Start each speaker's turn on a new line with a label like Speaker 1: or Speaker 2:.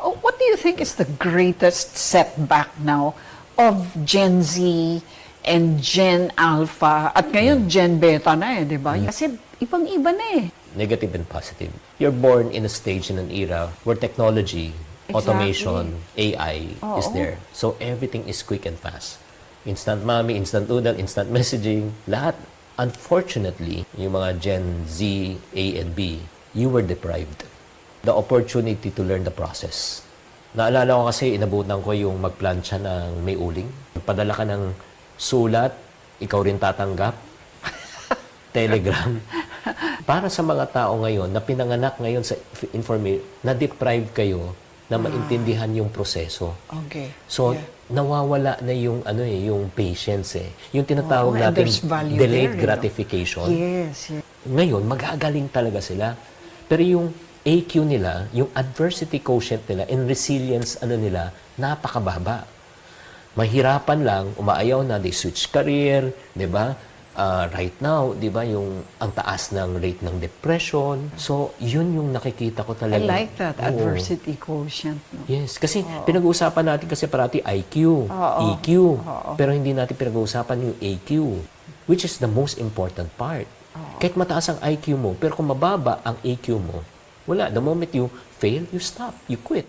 Speaker 1: What do you think is the greatest setback now of Gen Z and Gen Alpha at ngayon Gen Beta na di ba? Kasi ibang-iba na
Speaker 2: Negative and positive. You're born in a stage, in an era where technology, automation, AI is there. So everything is quick and fast. Instant mommy, instant noodle, instant messaging, lahat. Unfortunately, yung mga Gen Z, A and B, you were deprived. The opportunity to learn the process. Naalala ko kasi, inabutan ko yung magplansya ng may uling. Padala ka ng sulat, ikaw rin tatanggap. Telegram. Para sa mga tao ngayon na pinanganak ngayon sa information, na-deprive kayo na maintindihan yung proseso.
Speaker 1: Okay.
Speaker 2: So, nawawala na yung yung patience Yung tinatawag natin delayed gratification.
Speaker 1: Yes.
Speaker 2: Ngayon, magagaling talaga sila. Pero yung AQ nila, yung adversity quotient nila, and resilience nila, napakababa. Mahirapan lang, umaayaw na, they switch career, di ba? Right now, di ba, ang taas ng rate ng depression. So, yun yung nakikita ko talaga.
Speaker 1: I like that, adversity quotient. No?
Speaker 2: Yes, kasi pinag-uusapan natin kasi parati IQ, EQ, pero hindi natin pinag-uusapan yung AQ, which is the most important part. Kahit mataas ang IQ mo, pero kung mababa ang AQ mo, wala. The moment you fail, you stop, you quit.